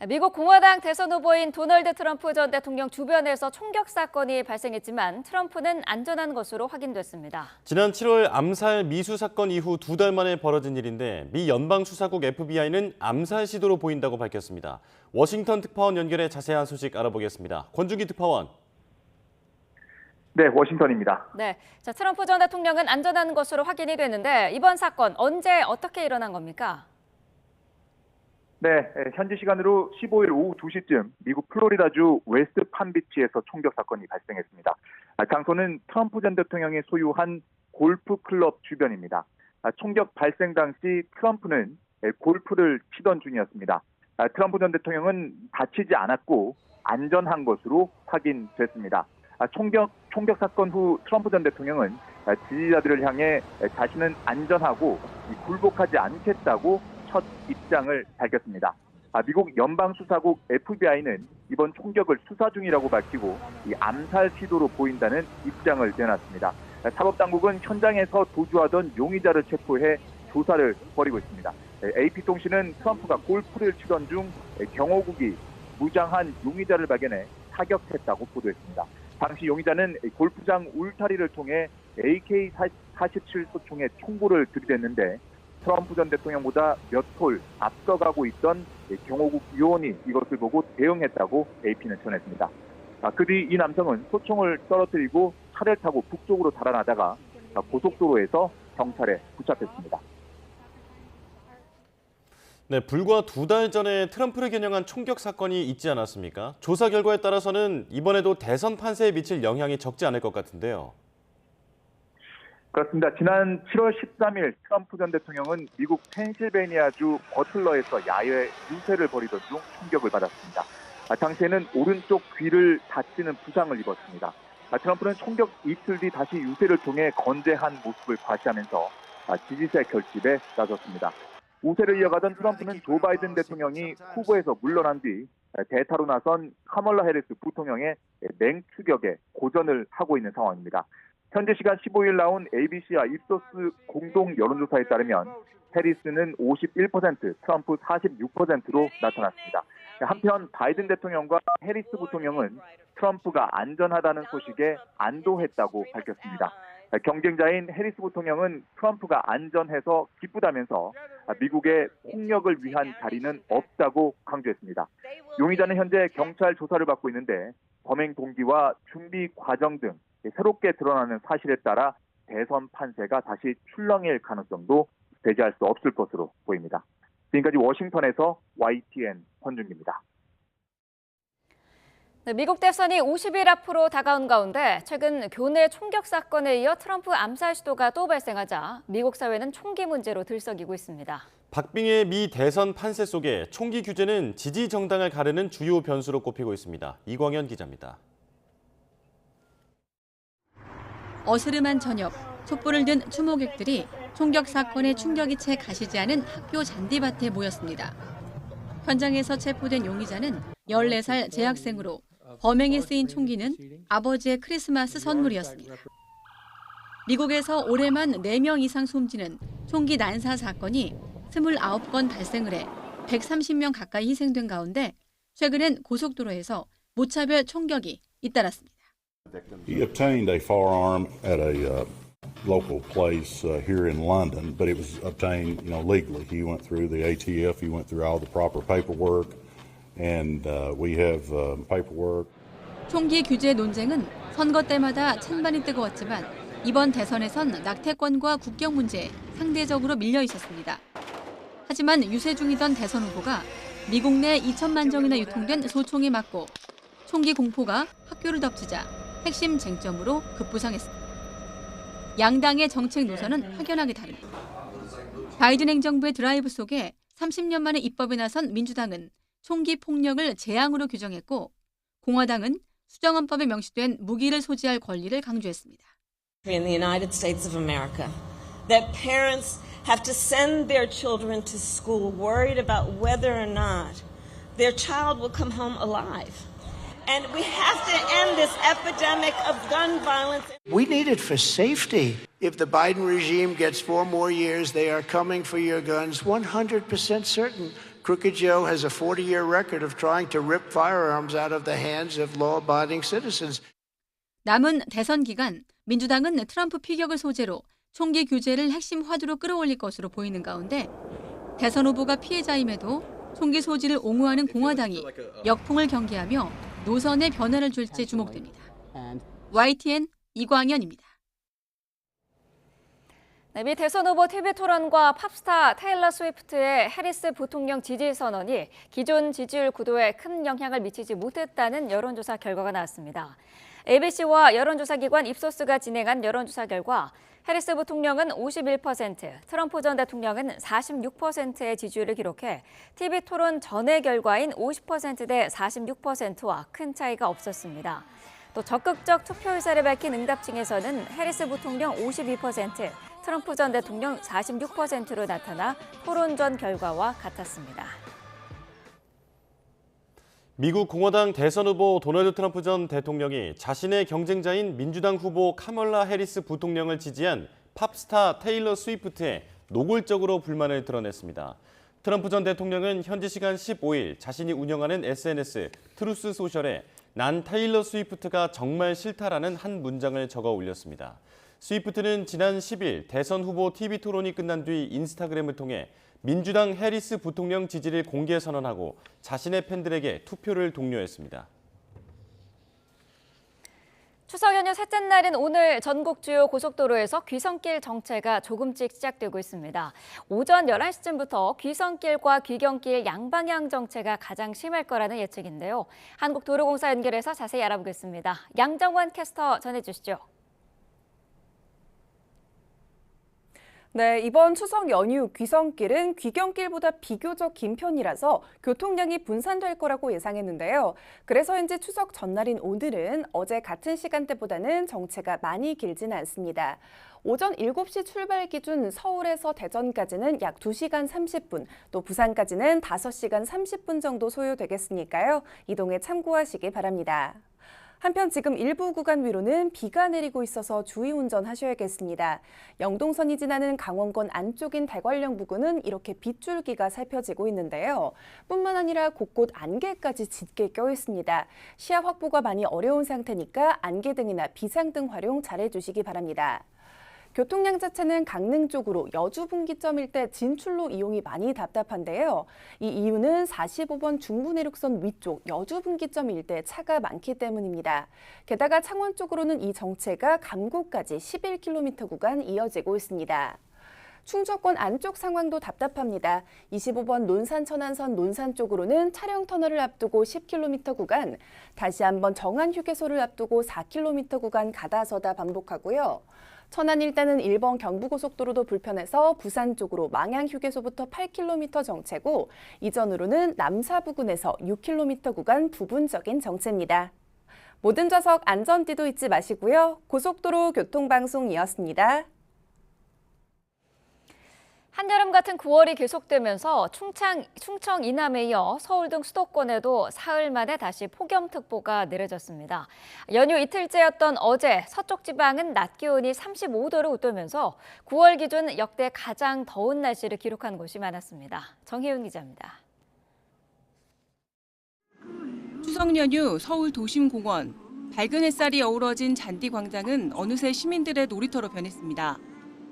미국 공화당 대선 후보인 도널드 트럼프 전 대통령 주변에서 총격 사건이 발생했지만 트럼프는 안전한 것으로 확인됐습니다. 지난 7월 암살 미수 사건 이후 2달 만에 벌어진 일인데 미 연방수사국 FBI는 암살 시도로 보인다고 밝혔습니다. 워싱턴 특파원 연결해 자세한 소식 알아보겠습니다. 권준기 특파원. 네, 워싱턴입니다. 네, 트럼프 전 대통령은 안전한 것으로 확인이 됐는데 이번 사건 언제 어떻게 일어난 겁니까? 네, 현지 시간으로 15일 오후 2시쯤 미국 플로리다주 웨스트 판비치에서 총격 사건이 발생했습니다. 장소는 트럼프 전 대통령이 소유한 골프 클럽 주변입니다. 총격 발생 당시 트럼프는 골프를 치던 중이었습니다. 트럼프 전 대통령은 다치지 않았고 안전한 것으로 확인됐습니다. 총격 사건 후 트럼프 전 대통령은 지지자들을 향해 자신은 안전하고 굴복하지 않겠다고 첫 입장을 밝혔습니다. 미국 연방수사국 FBI는 이번 총격을 수사 중이라고 밝히고 암살 시도로 보인다는 입장을 내놨습니다. 사법당국은 현장에서 도주하던 용의자를 체포해 조사를 벌이고 있습니다. AP통신은 트럼프가 골프를 치던 중 경호국이 무장한 용의자를 발견해 사격했다고 보도했습니다. 당시 용의자는 골프장 울타리를 통해 AK-47 소총의 총구를 들이댔는데 트럼프 전 대통령보다 몇 톨 앞서가고 있던 경호국 요원이 이것을 보고 대응했다고 AP는 전했습니다. 그 뒤 이 남성은 소총을 떨어뜨리고 차를 타고 북쪽으로 달아나다가 고속도로에서 경찰에 붙잡혔습니다. 네, 불과 2달 전에 트럼프를 겨냥한 총격 사건이 있지 않았습니까? 조사 결과에 따라서는 이번에도 대선 판세에 미칠 영향이 적지 않을 것 같은데요. 그렇습니다. 지난 7월 13일 트럼프 전 대통령은 미국 펜실베이니아주 버틀러에서 야외 유세를 벌이던 중 총격을 받았습니다. 당시에는 오른쪽 귀를 다치는 부상을 입었습니다. 트럼프는 총격 이틀 뒤 다시 유세를 통해 건재한 모습을 과시하면서 지지세 결집에 나섰습니다. 우세를 이어가던 트럼프는 조 바이든 대통령이 후보에서 물러난 뒤 대타로 나선 카멀라 해리스 부통령의 맹추격에 고전을 하고 있는 상황입니다. 현재 시간 15일 나온 ABC와 입소스 공동 여론조사에 따르면 해리스는 51%, 트럼프 46%로 나타났습니다. 한편 바이든 대통령과 해리스 부통령은 트럼프가 안전하다는 소식에 안도했다고 밝혔습니다. 경쟁자인 해리스 부통령은 트럼프가 안전해서 기쁘다면서 미국의 폭력을 위한 자리는 없다고 강조했습니다. 용의자는 현재 경찰 조사를 받고 있는데 범행 동기와 준비 과정 등 새롭게 드러나는 사실에 따라 대선 판세가 다시 출렁일 가능성도 배제할 수 없을 것으로 보입니다. 지금까지 워싱턴에서 YTN 권준기입니다. 네, 미국 대선이 50일 앞으로 다가온 가운데 최근 교내 총격 사건에 이어 트럼프 암살 시도가 또 발생하자 미국 사회는 총기 문제로 들썩이고 있습니다. 박빙의 미 대선 판세 속에 총기 규제는 지지 정당을 가르는 주요 변수로 꼽히고 있습니다. 이광현 기자입니다. 어스름한 저녁, 촛불을 든 추모객들이 총격 사건의 충격이 채 가시지 않은 학교 잔디밭에 모였습니다. 현장에서 체포된 용의자는 14살 재학생으로 범행에 쓰인 총기는 아버지의 크리스마스 선물이었습니다. 미국에서 올해만 4명 이상 숨지는 총기 난사 사건이 29건 발생을 해 130명 가까이 희생된 가운데 최근엔 고속도로에서 무차별 총격이 잇따랐습니다. He obtained a firearm at a local place here in London, but it was obtained, legally. He went through the ATF, he went through all the proper paperwork, and we have paperwork. 총기 규제 논쟁은 선거 때마다 찬반이 뜨거웠지만 이번 대선에선 낙태권과 국경 문제에 상대적으로 밀려 있었습니다. 하지만 유세 중이던 대선 후보가 미국 내 2천만 정이나 유통된 소총에 맞고 총기 공포가 학교를 덮치자 핵심 쟁점으로 급부상했습니다. 양당의 정책 노선은 확연하게 다릅니다. 바이든 행정부의 드라이브 속에 30년 만에 입법에 나선 민주당은 총기 폭력을 재앙으로 규정했고 공화당은 수정헌법에 명시된 무기를 소지할 권리를 강조했습니다. In the United States of America, that parents have to send their children to school worried about whether or not their child will come home alive. And we have to end this epidemic of gun violence. We need it for safety. If the Biden regime gets 4 more years, they are coming for your guns, 100% certain. Crooked Joe has a 40-year record of trying to rip firearms out of the hands of law-abiding citizens. 남은 대선 기간 민주당은 트럼프 피격을 소재로 총기 규제를 핵심 화두로 끌어올릴 것으로 보이는 가운데 대선 후보가 피해자임에도 총기 소지를 옹호하는 공화당이 역풍을 경계하며 노선에 변화를 줄지 주목됩니다. YTN 이광현입니다. 네, 미 대선 후보 TV 토론과 팝스타 테일러 스위프트의 해리스 부통령 지지 선언이 기존 지지율 구도에 큰 영향을 미치지 못했다는 여론조사 결과가 나왔습니다. ABC와 여론조사기관 입소스가 진행한 여론조사 결과 해리스 부통령은 51%, 트럼프 전 대통령은 46%의 지지율을 기록해 TV 토론 전의 결과인 50%대 46%와 큰 차이가 없었습니다. 또 적극적 투표 의사를 밝힌 응답층에서는 해리스 부통령 52%, 트럼프 전 대통령 46%로 나타나 토론 전 결과와 같았습니다. 미국 공화당 대선 후보 도널드 트럼프 전 대통령이 자신의 경쟁자인 민주당 후보 카멀라 해리스 부통령을 지지한 팝스타 테일러 스위프트에 노골적으로 불만을 드러냈습니다. 트럼프 전 대통령은 현지 시간 15일 자신이 운영하는 SNS 트루스 소셜에 난 테일러 스위프트가 정말 싫다라는 한 문장을 적어 올렸습니다. 스위프트는 지난 10일 대선 후보 TV 토론이 끝난 뒤 인스타그램을 통해 민주당 해리스 부통령 지지를 공개 선언하고 자신의 팬들에게 투표를 독려했습니다. 추석 연휴 셋째 날인 오늘 전국 주요 고속도로에서 귀성길 정체가 조금씩 시작되고 있습니다. 오전 11시쯤부터 귀성길과 귀경길 양방향 정체가 가장 심할 거라는 예측인데요. 한국도로공사 연결해서 자세히 알아보겠습니다. 양정환 캐스터 전해주시죠. 네, 이번 추석 연휴 귀성길은 귀경길보다 비교적 긴 편이라서 교통량이 분산될 거라고 예상했는데요. 그래서인지 추석 전날인 오늘은 어제 같은 시간대보다는 정체가 많이 길지는 않습니다. 오전 7시 출발 기준 서울에서 대전까지는 약 2시간 30분, 또 부산까지는 5시간 30분 정도 소요되겠으니까요. 이동에 참고하시기 바랍니다. 한편 지금 일부 구간 위로는 비가 내리고 있어서 주의 운전하셔야겠습니다. 영동선이 지나는 강원권 안쪽인 대관령 부근은 이렇게 빗줄기가 살펴지고 있는데요. 뿐만 아니라 곳곳 안개까지 짙게 껴 있습니다. 시야 확보가 많이 어려운 상태니까 안개등이나 비상등 활용 잘해주시기 바랍니다. 교통량 자체는 강릉 쪽으로 여주 분기점 일대 진출로 이용이 많이 답답한데요. 이 이유는 45번 중부내륙선 위쪽 여주 분기점 일대 차가 많기 때문입니다. 게다가 창원 쪽으로는 이 정체가 감곡까지 11km 구간 이어지고 있습니다. 충청권 안쪽 상황도 답답합니다. 25번 논산-천안선 논산 쪽으로는 차량 터널을 앞두고 10km 구간, 다시 한번 정안휴게소를 앞두고 4km 구간 가다서다 반복하고요. 천안 일대는 1번 경부고속도로도 불편해서 부산 쪽으로 망양휴게소부터 8km 정체고 이전으로는 남사 부근에서 6km 구간 부분적인 정체입니다. 모든 좌석 안전띠도 잊지 마시고요. 고속도로 교통방송이었습니다. 한여름 같은 9월이 계속되면서 충청 이남에 이어 서울 등 수도권에도 사흘 만에 다시 폭염특보가 내려졌습니다. 연휴 이틀째였던 어제 서쪽 지방은 낮 기온이 35도를 웃돌면서 9월 기준 역대 가장 더운 날씨를 기록한 곳이 많았습니다. 정혜윤 기자입니다. 추석 연휴 서울 도심공원. 밝은 햇살이 어우러진 잔디광장은 어느새 시민들의 놀이터로 변했습니다.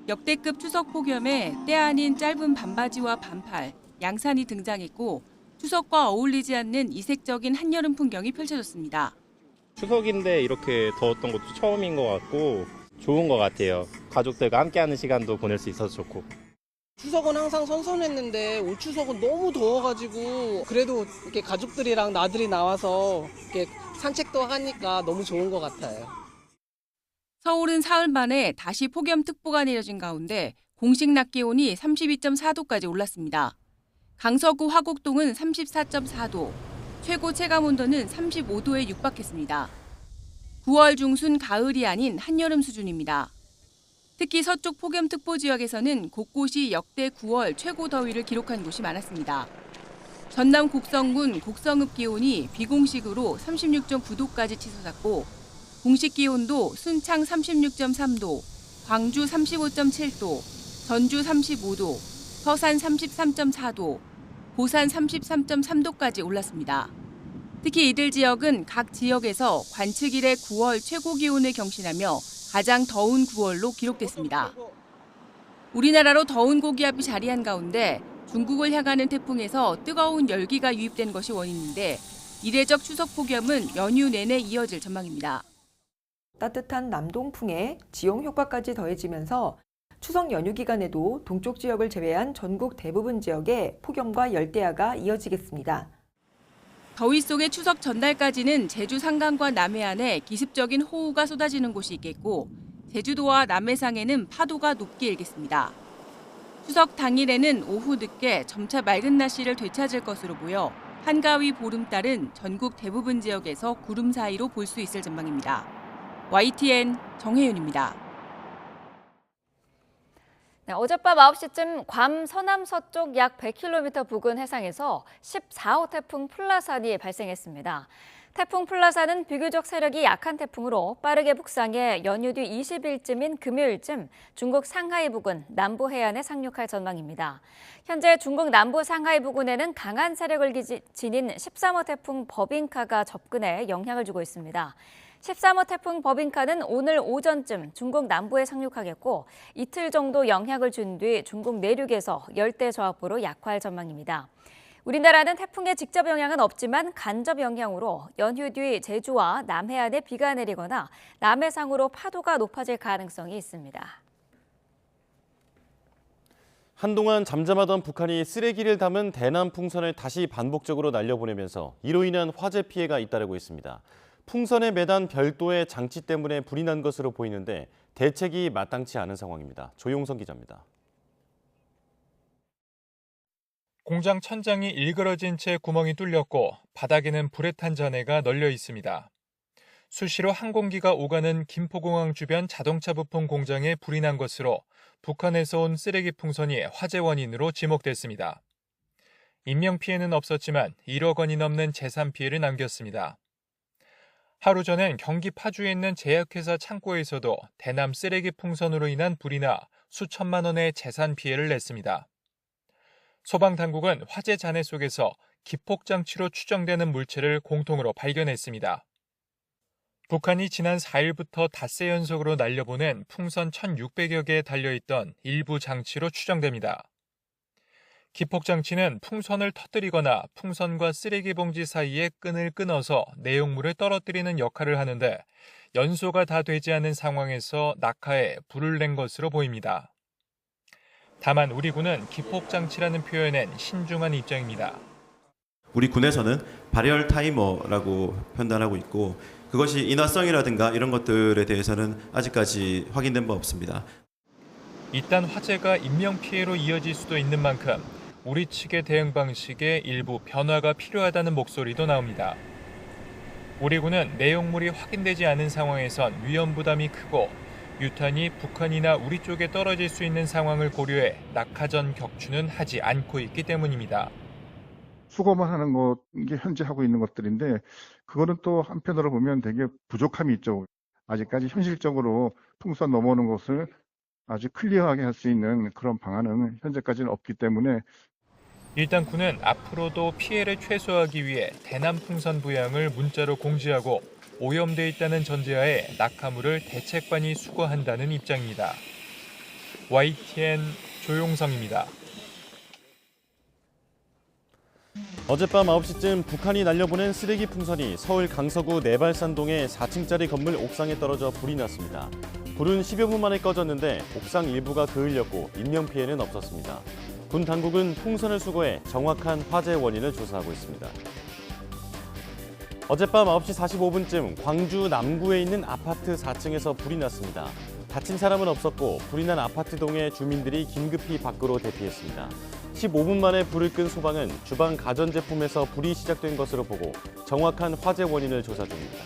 역대급 추석 폭염에 때 아닌 짧은 반바지와 반팔, 양산이 등장했고 추석과 어울리지 않는 이색적인 한여름 풍경이 펼쳐졌습니다. 추석인데 이렇게 더웠던 것도 처음인 것 같고 좋은 것 같아요. 가족들과 함께하는 시간도 보낼 수 있어서 좋고. 추석은 항상 선선했는데 올 추석은 너무 더워가지고 그래도 이렇게 가족들이랑 나들이 나와서 이렇게 산책도 하니까 너무 좋은 것 같아요. 서울은 사흘 만에 다시 폭염특보가 내려진 가운데 공식 낮 기온이 32.4도까지 올랐습니다. 강서구 화곡동은 34.4도, 최고 체감온도는 35도에 육박했습니다. 9월 중순 가을이 아닌 한여름 수준입니다. 특히 서쪽 폭염특보 지역에서는 곳곳이 역대 9월 최고 더위를 기록한 곳이 많았습니다. 전남 곡성군 곡성읍 기온이 비공식으로 36.9도까지 치솟았고 공식 기온도 순창 36.3도, 광주 35.7도, 전주 35도, 서산 33.4도, 보산 33.3도까지 올랐습니다. 특히 이들 지역은 각 지역에서 관측 이래 9월 최고 기온을 경신하며 가장 더운 9월로 기록됐습니다. 우리나라로 더운 고기압이 자리한 가운데 중국을 향하는 태풍에서 뜨거운 열기가 유입된 것이 원인인데 이례적 추석 폭염은 연휴 내내 이어질 전망입니다. 따뜻한 남동풍에 지용 효과까지 더해지면서 추석 연휴 기간에도 동쪽 지역을 제외한 전국 대부분 지역에 폭염과 열대야가 이어지겠습니다. 더위 속의 추석 전날까지는 제주 상강과 남해안에 기습적인 호우가 쏟아지는 곳이 있겠고 제주도와 남해상에는 파도가 높게 일겠습니다. 추석 당일에는 오후 늦게 점차 맑은 날씨를 되찾을 것으로 보여 한가위 보름달은 전국 대부분 지역에서 구름 사이로 볼 수 있을 전망입니다. YTN 정혜윤입니다. 네, 어젯밤 9시쯤 괌 서남 서쪽 약 100km 부근 해상에서 14호 태풍 플라산이 발생했습니다. 태풍 플라산은 비교적 세력이 약한 태풍으로 빠르게 북상해 연휴 뒤 20일쯤인 금요일쯤 중국 상하이 부근 남부 해안에 상륙할 전망입니다. 현재 중국 남부 상하이 부근에는 강한 세력을 지닌 13호 태풍 버빙카가 접근해 영향을 주고 있습니다. 13호 태풍 버빙카는 오늘 오전쯤 중국 남부에 상륙하겠고 이틀 정도 영향을 준 뒤 중국 내륙에서 열대 저하포로 약화할 전망입니다. 우리나라는 태풍의 직접 영향은 없지만 간접 영향으로 연휴 뒤 제주와 남해안에 비가 내리거나 남해상으로 파도가 높아질 가능성이 있습니다. 한동안 잠잠하던 북한이 쓰레기를 담은 대남 풍선을 다시 반복적으로 날려보내면서 이로 인한 화재 피해가 잇따르고 있습니다. 풍선에 매단 별도의 장치 때문에 불이 난 것으로 보이는데 대책이 마땅치 않은 상황입니다. 조용성 기자입니다. 공장 천장이 일그러진 채 구멍이 뚫렸고 바닥에는 불에 탄 잔해가 널려 있습니다. 수시로 항공기가 오가는 김포공항 주변 자동차 부품 공장에 불이 난 것으로 북한에서 온 쓰레기 풍선이 화재 원인으로 지목됐습니다. 인명피해는 없었지만 1억 원이 넘는 재산 피해를 남겼습니다. 하루 전엔 경기 파주에 있는 제약회사 창고에서도 대남 쓰레기 풍선으로 인한 불이 나 수천만 원의 재산 피해를 냈습니다. 소방당국은 화재 잔해 속에서 기폭장치로 추정되는 물체를 공통으로 발견했습니다. 북한이 지난 4일부터 닷새 연속으로 날려보낸 풍선 1,600여 개에 달려있던 일부 장치로 추정됩니다. 기폭장치는 풍선을 터뜨리거나 풍선과 쓰레기 봉지 사이에 끈을 끊어서 내용물을 떨어뜨리는 역할을 하는데 연소가 다 되지 않은 상황에서 낙하해 불을 낸 것으로 보입니다. 다만 우리 군은 기폭장치라는 표현엔 신중한 입장입니다. 우리 군에서는 발열 타이머라고 판단하고 있고 그것이 인화성이라든가 이런 것들에 대해서는 아직까지 확인된 바 없습니다. 이딴 화재가 인명피해로 이어질 수도 있는 만큼 우리 측의 대응 방식에 일부 변화가 필요하다는 목소리도 나옵니다. 우리 군은 내용물이 확인되지 않은 상황에선 위험 부담이 크고 유탄이 북한이나 우리 쪽에 떨어질 수 있는 상황을 고려해 낙하전 격추는 하지 않고 있기 때문입니다. 수거만 하는 것, 이게 현재 하고 있는 것들인데 그거는 또 한편으로 보면 되게 부족함이 있죠. 아직까지 현실적으로 풍선 넘어오는 것을 아주 클리어하게 할 수 있는 그런 방안은 현재까지는 없기 때문에 일단 군은 앞으로도 피해를 최소화하기 위해 대남 풍선 부양을 문자로 공지하고 오염돼 있다는 전제하에 낙하물을 대책반이 수거한다는 입장입니다. YTN 조용성입니다. 어젯밤 9시쯤 북한이 날려보낸 쓰레기 풍선이 서울 강서구 내발산동의 4층짜리 건물 옥상에 떨어져 불이 났습니다. 불은 10여 분 만에 꺼졌는데 옥상 일부가 그을렸고 인명피해는 없었습니다. 군 당국은 풍선을 수거해 정확한 화재 원인을 조사하고 있습니다. 어젯밤 9시 45분쯤 광주 남구에 있는 아파트 4층에서 불이 났습니다. 다친 사람은 없었고 불이 난 아파트 동의 주민들이 긴급히 밖으로 대피했습니다. 15분 만에 불을 끈 소방은 주방 가전제품에서 불이 시작된 것으로 보고 정확한 화재 원인을 조사 중입니다.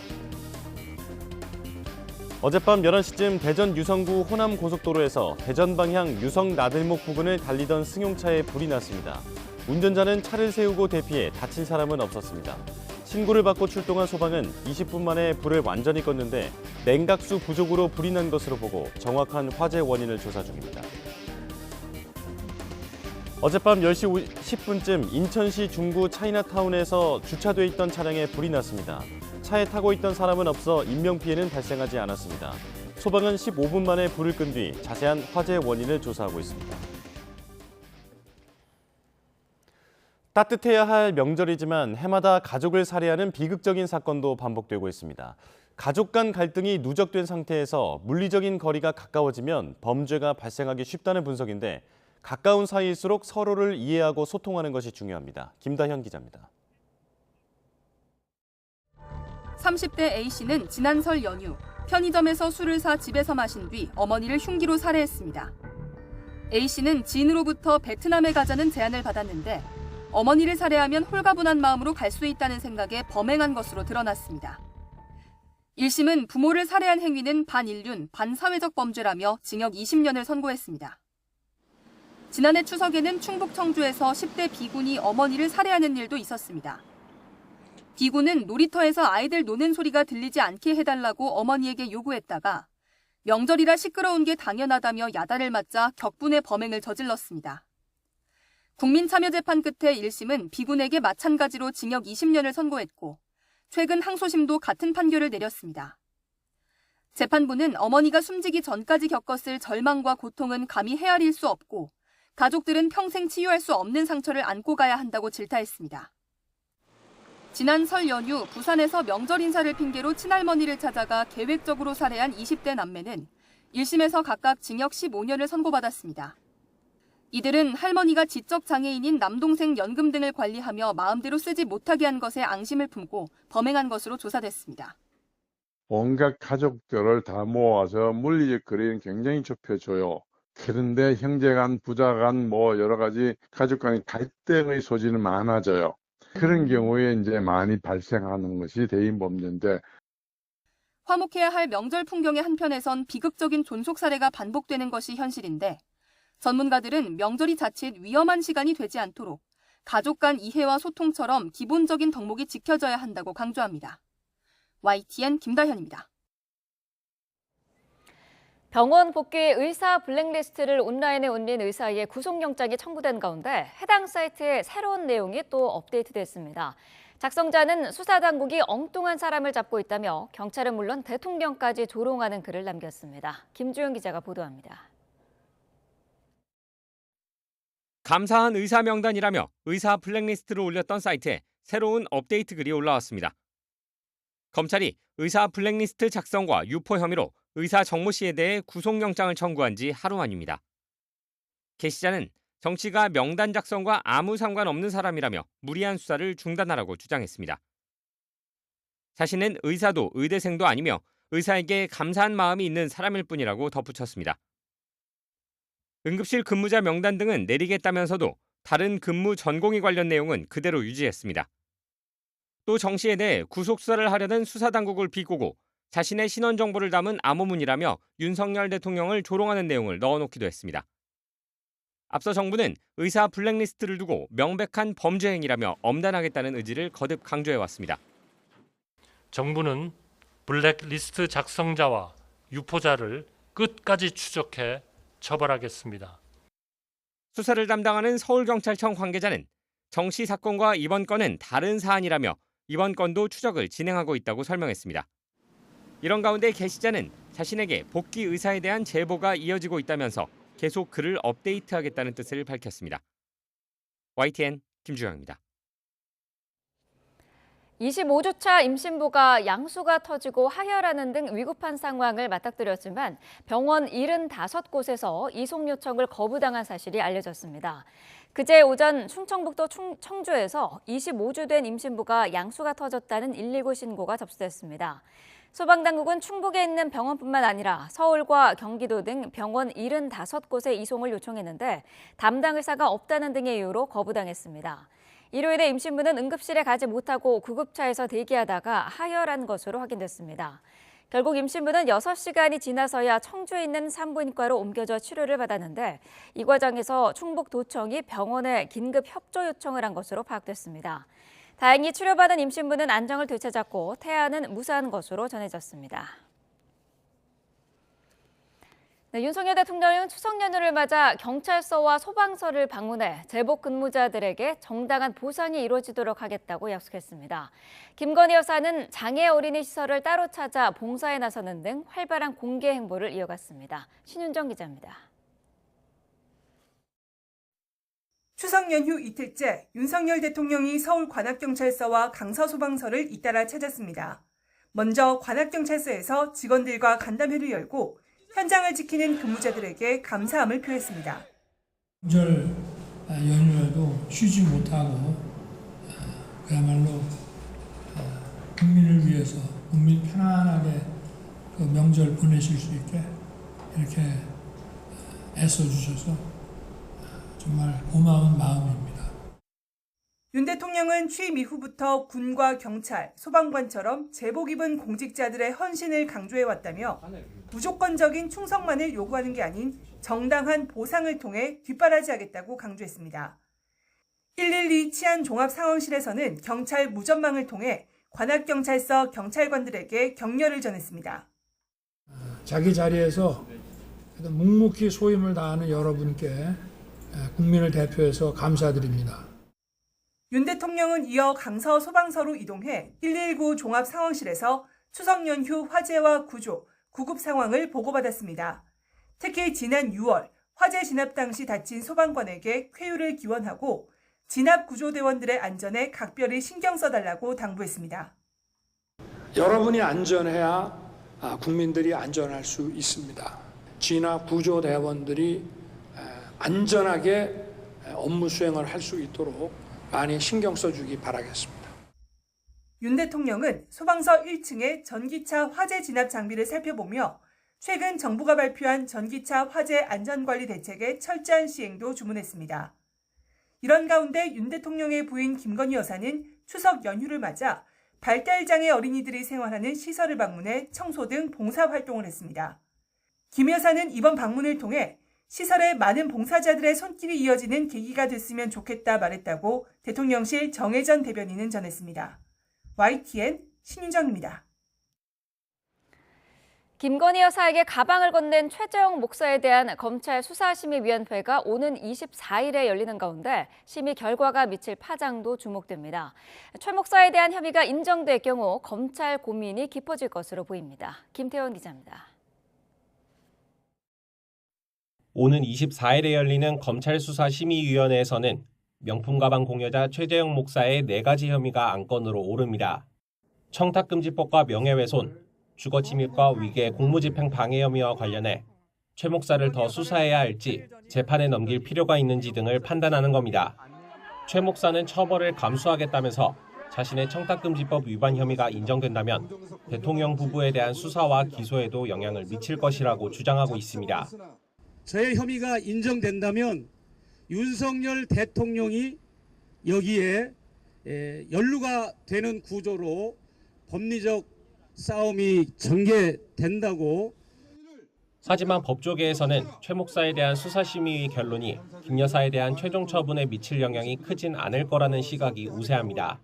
어젯밤 11시쯤 대전 유성구 호남고속도로에서 대전 방향 유성 나들목 부근을 달리던 승용차에 불이 났습니다. 운전자는 차를 세우고 대피해 다친 사람은 없었습니다. 신고를 받고 출동한 소방은 20분 만에 불을 완전히 껐는데 냉각수 부족으로 불이 난 것으로 보고 정확한 화재 원인을 조사 중입니다. 어젯밤 10시 10분쯤 인천시 중구 차이나타운에서 주차돼 있던 차량에 불이 났습니다. 차에 타고 있던 사람은 없어 인명피해는 발생하지 않았습니다. 소방은 15분 만에 불을 끈 뒤 자세한 화재 원인을 조사하고 있습니다. 따뜻해야 할 명절이지만 해마다 가족을 살해하는 비극적인 사건도 반복되고 있습니다. 가족 간 갈등이 누적된 상태에서 물리적인 거리가 가까워지면 범죄가 발생하기 쉽다는 분석인데 가까운 사이일수록 서로를 이해하고 소통하는 것이 중요합니다. 김다현 기자입니다. 30대 A씨는 지난 설 연휴 편의점에서 술을 사 집에서 마신 뒤 어머니를 흉기로 살해했습니다. A씨는 지인으로부터 베트남에 가자는 제안을 받았는데 어머니를 살해하면 홀가분한 마음으로 갈 수 있다는 생각에 범행한 것으로 드러났습니다. 1심은 부모를 살해한 행위는 반인륜, 반사회적 범죄라며 징역 20년을 선고했습니다. 지난해 추석에는 충북 청주에서 10대 B군이 어머니를 살해하는 일도 있었습니다. B군은 놀이터에서 아이들 노는 소리가 들리지 않게 해달라고 어머니에게 요구했다가 명절이라 시끄러운 게 당연하다며 야단을 맞자 격분의 범행을 저질렀습니다. 국민참여재판 끝에 1심은 B군에게 마찬가지로 징역 20년을 선고했고 최근 항소심도 같은 판결을 내렸습니다. 재판부는 어머니가 숨지기 전까지 겪었을 절망과 고통은 감히 헤아릴 수 없고 가족들은 평생 치유할 수 없는 상처를 안고 가야 한다고 질타했습니다. 지난 설 연휴 부산에서 명절 인사를 핑계로 친할머니를 찾아가 계획적으로 살해한 20대 남매는 1심에서 각각 징역 15년을 선고받았습니다. 이들은 할머니가 지적장애인인 남동생 연금 등을 관리하며 마음대로 쓰지 못하게 한 것에 앙심을 품고 범행한 것으로 조사됐습니다. 온갖 가족들을 다 모아서 물리적 거리는 굉장히 좁혀줘요. 그런데 형제간, 부자간 여러 가지 가족 간의 갈등의 소지는 많아져요. 그런 경우에 이제 많이 발생하는 것이 대인 범죄인데 화목해야 할 명절 풍경의 한편에선 비극적인 존속 사례가 반복되는 것이 현실인데 전문가들은 명절이 자칫 위험한 시간이 되지 않도록 가족 간 이해와 소통처럼 기본적인 덕목이 지켜져야 한다고 강조합니다. YTN 김다현입니다. 병원 복귀 의사 블랙리스트를 온라인에 올린 의사의 구속영장이 청구된 가운데 해당 사이트에 새로운 내용이 또 업데이트됐습니다. 작성자는 수사당국이 엉뚱한 사람을 잡고 있다며 경찰은 물론 대통령까지 조롱하는 글을 남겼습니다. 김주영 기자가 보도합니다. 감사한 의사 명단이라며 의사 블랙리스트를 올렸던 사이트에 새로운 업데이트 글이 올라왔습니다. 검찰이 의사 블랙리스트 작성과 유포 혐의로 의사 정모 씨에 대해 구속영장을 청구한 지 하루 만입니다. 게시자는 정 씨가 명단 작성과 아무 상관없는 사람이라며 무리한 수사를 중단하라고 주장했습니다. 자신은 의사도 의대생도 아니며 의사에게 감사한 마음이 있는 사람일 뿐이라고 덧붙였습니다. 응급실 근무자 명단 등은 내리겠다면서도 다른 근무 전공이 관련 내용은 그대로 유지했습니다. 또 정 씨에 대해 구속수사를 하려는 수사당국을 비꼬고 자신의 신원 정보를 담은 암호문이라며 윤석열 대통령을 조롱하는 내용을 넣어놓기도 했습니다. 앞서 정부는 의사 블랙리스트를 두고 명백한 범죄 행위라며 엄단하겠다는 의지를 거듭 강조해왔습니다. 정부는 블랙리스트 작성자와 유포자를 끝까지 추적해 처벌하겠습니다. 수사를 담당하는 서울경찰청 관계자는 정 씨 사건과 이번 건은 다른 사안이라며 이번 건도 추적을 진행하고 있다고 설명했습니다. 이런 가운데 게시자는 자신에게 복귀 의사에 대한 제보가 이어지고 있다면서 계속 글을 업데이트하겠다는 뜻을 밝혔습니다. YTN 김주영입니다. 25주차 임신부가 양수가 터지고 하혈하는 등 위급한 상황을 맞닥뜨렸지만 병원 75곳에서 이송 요청을 거부당한 사실이 알려졌습니다. 그제 오전 충청북도 청주에서 25주 된 임신부가 양수가 터졌다는 119 신고가 접수됐습니다. 소방당국은 충북에 있는 병원뿐만 아니라 서울과 경기도 등 병원 75곳에 이송을 요청했는데 담당 의사가 없다는 등의 이유로 거부당했습니다. 이로 인해 임신부는 응급실에 가지 못하고 구급차에서 대기하다가 하혈한 것으로 확인됐습니다. 결국 임신부는 6시간이 지나서야 청주에 있는 산부인과로 옮겨져 치료를 받았는데 이 과정에서 충북도청이 병원에 긴급 협조 요청을 한 것으로 파악됐습니다. 다행히 치료받은 임신부는 안정을 되찾았고 태아는 무사한 것으로 전해졌습니다. 네, 윤석열 대통령은 추석 연휴를 맞아 경찰서와 소방서를 방문해 제복 근무자들에게 정당한 보상이 이루어지도록 하겠다고 약속했습니다. 김건희 여사는 장애 어린이 시설을 따로 찾아 봉사에 나서는 등 활발한 공개 행보를 이어갔습니다. 신윤정 기자입니다. 추석 연휴 이틀째 윤석열 대통령이 서울 관악경찰서와 강서소방서를 잇따라 찾았습니다. 먼저 관악경찰서에서 직원들과 간담회를 열고 현장을 지키는 근무자들에게 감사함을 표했습니다. 명절 연휴에도 쉬지 못하고 그야말로 국민을 위해서 국민 편안하게 그 명절 보내실 수 있게 이렇게 애써주셔서 정말 고마운 마음입니다. 윤 대통령은 취임 이후부터 군과 경찰, 소방관처럼 제복 입은 공직자들의 헌신을 강조해왔다며 무조건적인 충성만을 요구하는 게 아닌 정당한 보상을 통해 뒷바라지하겠다고 강조했습니다. 112 치안종합상황실에서는 경찰 무전망을 통해 관악경찰서 경찰관들에게 격려를 전했습니다. 자기 자리에서 묵묵히 소임을 다하는 여러분께 국민을 대표해서 감사드립니다. 윤 대통령은 이어 강서 소방서로 이동해 119 종합상황실에서 추석 연휴 화재와 구조, 구급 상황을 보고받았습니다. 특히 지난 6월 화재 진압 당시 다친 소방관에게 쾌유를 기원하고 진압 구조대원들의 안전에 각별히 신경 써달라고 당부했습니다. 여러분이 안전해야 국민들이 안전할 수 있습니다. 진압 구조대원들이 안전하게 업무 수행을 할 수 있도록 많이 신경 써주기 바라겠습니다. 윤 대통령은 소방서 1층의 전기차 화재 진압 장비를 살펴보며 최근 정부가 발표한 전기차 화재 안전관리 대책의 철저한 시행도 주문했습니다. 이런 가운데 윤 대통령의 부인 김건희 여사는 추석 연휴를 맞아 발달장애 어린이들이 생활하는 시설을 방문해 청소 등 봉사활동을 했습니다. 김 여사는 이번 방문을 통해 시설에 많은 봉사자들의 손길이 이어지는 계기가 됐으면 좋겠다 말했다고 대통령실 정혜전 대변인은 전했습니다. YTN 신윤정입니다. 김건희 여사에게 가방을 건넨 최재형 목사에 대한 검찰 수사심의위원회가 오는 24일에 열리는 가운데 심의 결과가 미칠 파장도 주목됩니다. 최 목사에 대한 혐의가 인정될 경우 검찰 고민이 깊어질 것으로 보입니다. 김태원 기자입니다. 오는 24일에 열리는 검찰 수사심의위원회에서는 명품 가방 공여자 최재형 목사의 4가지 혐의가 안건으로 오릅니다. 청탁금지법과 명예훼손, 주거침입과 위계 공무집행 방해 혐의와 관련해 최 목사를 더 수사해야 할지 재판에 넘길 필요가 있는지 등을 판단하는 겁니다. 최 목사는 처벌을 감수하겠다면서 자신의 청탁금지법 위반 혐의가 인정된다면 대통령 부부에 대한 수사와 기소에도 영향을 미칠 것이라고 주장하고 있습니다. 저의 혐의가 인정된다면 윤석열 대통령이 여기에 연루가 되는 구조로 법리적 싸움이 전개된다고. 하지만 법조계에서는 최 목사에 대한 수사심의위 결론이 김 여사에 대한 최종 처분에 미칠 영향이 크진 않을 거라는 시각이 우세합니다.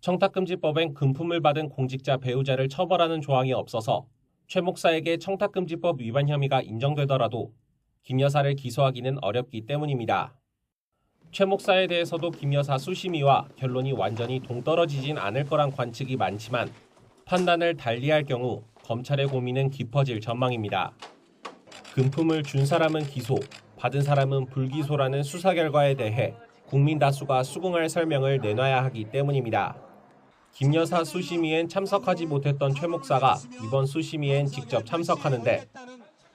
청탁금지법엔 금품을 받은 공직자 배우자를 처벌하는 조항이 없어서 최 목사에게 청탁금지법 위반 혐의가 인정되더라도 김 여사를 기소하기는 어렵기 때문입니다. 최 목사에 대해서도 김 여사 수심위와 결론이 완전히 동떨어지진 않을 거란 관측이 많지만 판단을 달리할 경우 검찰의 고민은 깊어질 전망입니다. 금품을 준 사람은 기소, 받은 사람은 불기소라는 수사 결과에 대해 국민 다수가 수긍할 설명을 내놔야 하기 때문입니다. 김 여사 수심위엔 참석하지 못했던 최 목사가 이번 수심위엔 직접 참석하는데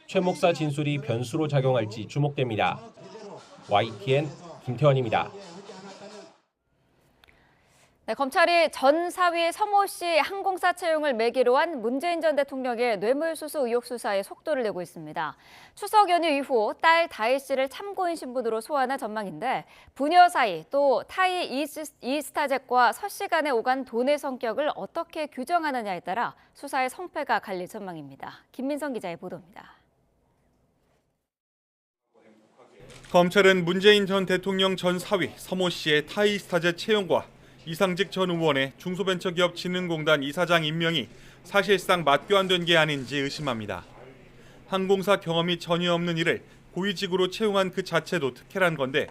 최 목사 진술이 변수로 작용할지 주목됩니다. YTN 김태원입니다. 네, 검찰이 전 사위 서모 씨 항공사 채용을 매개로 한 문재인 전 대통령의 뇌물수수 의혹 수사에 속도를 내고 있습니다. 추석 연휴 이후 딸 다혜 씨를 참고인 신분으로 소환할 전망인데 부녀 사이 또 타이 이스타젯과 서 씨 간의 오간 돈의 성격을 어떻게 규정하느냐에 따라 수사의 성패가 갈릴 전망입니다. 김민성 기자의 보도입니다. 검찰은 문재인 전 대통령 전 사위 서모 씨의 타이스타젯 채용과 이상직 전 의원의 중소벤처기업진흥공단 이사장 임명이 사실상 맞교환된 게 아닌지 의심합니다. 항공사 경험이 전혀 없는 이를 고위직으로 채용한 그 자체도 특혜란 건데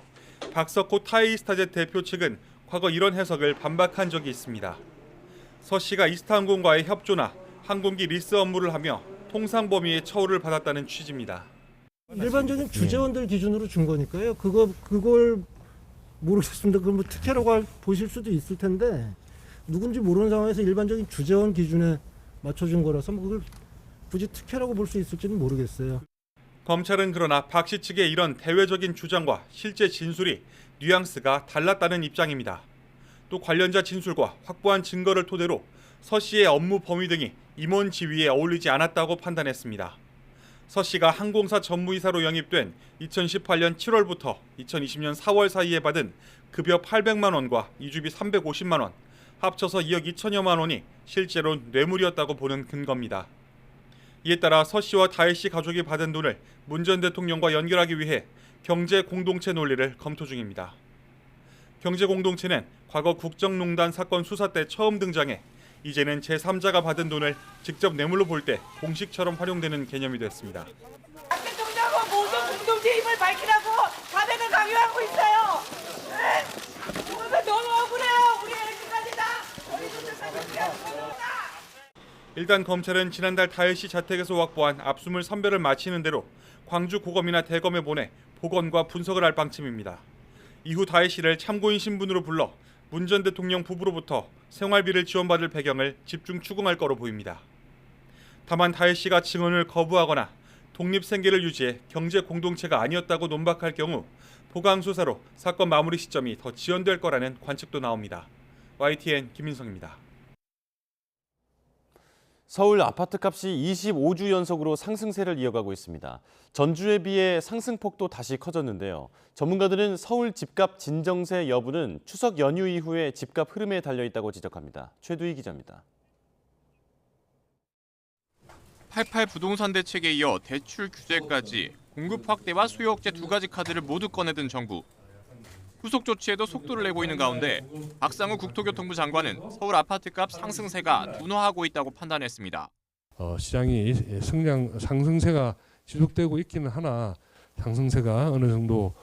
박석호 타이스타젯 대표 측은 과거 이런 해석을 반박한 적이 있습니다. 서 씨가 이스타항공과의 협조나 항공기 리스 업무를 하며 통상 범위의 처우를 받았다는 취지입니다. 일반적인 주재원들 기준으로 준 거니까요. 그걸 모르겠습니다. 그럼 뭐 특혜라고 보실 수도 있을 텐데 누군지 모르는 상황에서 일반적인 주재원 기준에 맞춰준 거라서 뭐 그걸 굳이 특혜라고 볼 수 있을지는 모르겠어요. 검찰은 그러나 박 씨 측의 이런 대외적인 주장과 실제 진술이 뉘앙스가 달랐다는 입장입니다. 또 관련자 진술과 확보한 증거를 토대로 서 씨의 업무 범위 등이 임원 지위에 어울리지 않았다고 판단했습니다. 서 씨가 항공사 전무이사로 영입된 2018년 7월부터 2020년 4월 사이에 받은 급여 800만 원과 이주비 350만 원, 합쳐서 2억 2천여만 원이 실제로 뇌물이었다고 보는 근거입니다. 이에 따라 서 씨와 다혜 씨 가족이 받은 돈을 문 전 대통령과 연결하기 위해 경제공동체 논리를 검토 중입니다. 경제공동체는 과거 국정농단 사건 수사 때 처음 등장해 이제는 제3자가 받은 돈을 직접 뇌물로 볼 때 공식처럼 활용되는 개념이 됐습니다. 박 대통령은 모든 공동체 힘을 밝히라고 자백을 강요하고 있어요. 정말 너무 억울해요. 우리 애들까지 다. 우리 분들까지 다. 일단 검찰은 지난달 다혜 씨 자택에서 확보한 압수물 선별을 마치는 대로 광주 고검이나 대검에 보내 복원과 분석을 할 방침입니다. 이후 다혜 씨를 참고인 신분으로 불러 문 전 대통령 부부로부터 생활비를 지원받을 배경을 집중 추궁할 거로 보입니다. 다만 다혜 씨가 증언을 거부하거나 독립생계를 유지해 경제공동체가 아니었다고 논박할 경우 보강수사로 사건 마무리 시점이 더 지연될 거라는 관측도 나옵니다. YTN 김민성입니다. 서울 아파트값이 25주 연속으로 상승세를 이어가고 있습니다. 전주에 비해 상승폭도 다시 커졌는데요. 전문가들은 서울 집값 진정세 여부는 추석 연휴 이후에 집값 흐름에 달려있다고 지적합니다. 최두희 기자입니다. 88 부동산 대책에 이어 대출 규제까지 공급 확대와 수요 억제 두 가지 카드를 모두 꺼내든 정부. 후속 조치에도 속도를 내고 있는 가운데 박상우 국토교통부 장관은 서울 아파트값 상승세가 둔화하고 있다고 판단했습니다. 시장이 상승세가 지속되고 있기는 하나 상승세가 어느 정도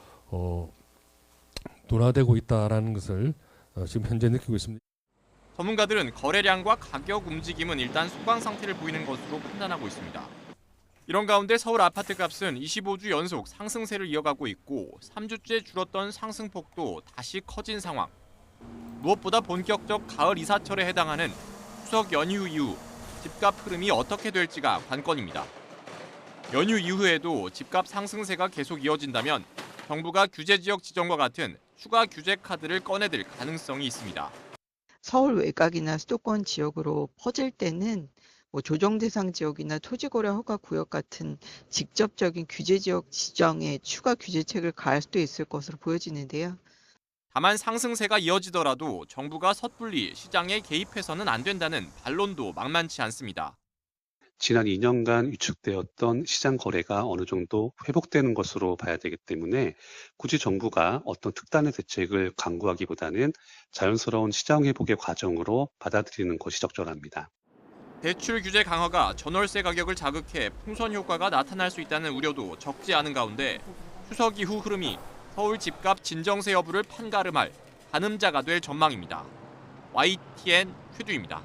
둔화되고 있다라는 것을 지금 현재 느끼고 있습니다. 전문가들은 거래량과 가격 움직임은 일단 소강 상태를 보이는 것으로 판단하고 있습니다. 이런 가운데 서울 아파트값은 25주 연속 상승세를 이어가고 있고 3주째 줄었던 상승폭도 다시 커진 상황. 무엇보다 본격적 가을 이사철에 해당하는 추석 연휴 이후 집값 흐름이 어떻게 될지가 관건입니다. 연휴 이후에도 집값 상승세가 계속 이어진다면 정부가 규제지역 지정과 같은 추가 규제 카드를 꺼내들 가능성이 있습니다. 서울 외곽이나 수도권 지역으로 퍼질 때는 조정 대상 지역이나 토지거래 허가 구역 같은 직접적인 규제 지역 지정에 추가 규제책을 가할 수도 있을 것으로 보여지는데요. 다만 상승세가 이어지더라도 정부가 섣불리 시장에 개입해서는 안 된다는 반론도 만만치 않습니다. 지난 2년간 위축되었던 시장 거래가 어느 정도 회복되는 것으로 봐야 되기 때문에 굳이 정부가 어떤 특단의 대책을 강구하기보다는 자연스러운 시장 회복의 과정으로 받아들이는 것이 적절합니다. 대출 규제 강화가 전월세 가격을 자극해 풍선 효과가 나타날 수 있다는 우려도 적지 않은 가운데 추석 이후 흐름이 서울 집값 진정세 여부를 판가름할 가늠자가 될 전망입니다. YTN 최두입니다.